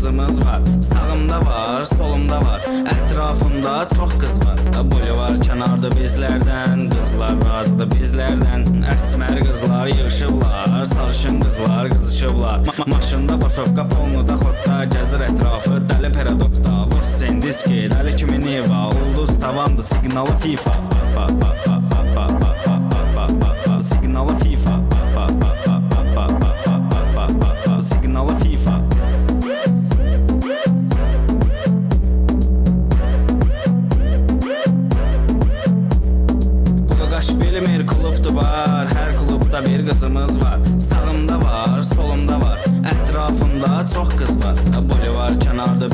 qızımız var. Sağımda var, solumda var, ətrafımda çox qız var. Boyu var kənarda bizlərdən, qızlar razıdır bizlərdən. Əsmər qızlar yığışıblar, sarışın qızlar qızışıblar. Maşında basovka, polnuda xotda, gəzir ətrafı dəli peradokda. Vos sendiski, dəli kimi Niva, ulduz tavandı, signalı FIFA. Signalı FIFA. Signalı FIFA. Qaş bilmir klubda var, hər klubda bir qızımız var. Sağımda var, solumda var, ətrafımda çox qız var. Boyu var kənarda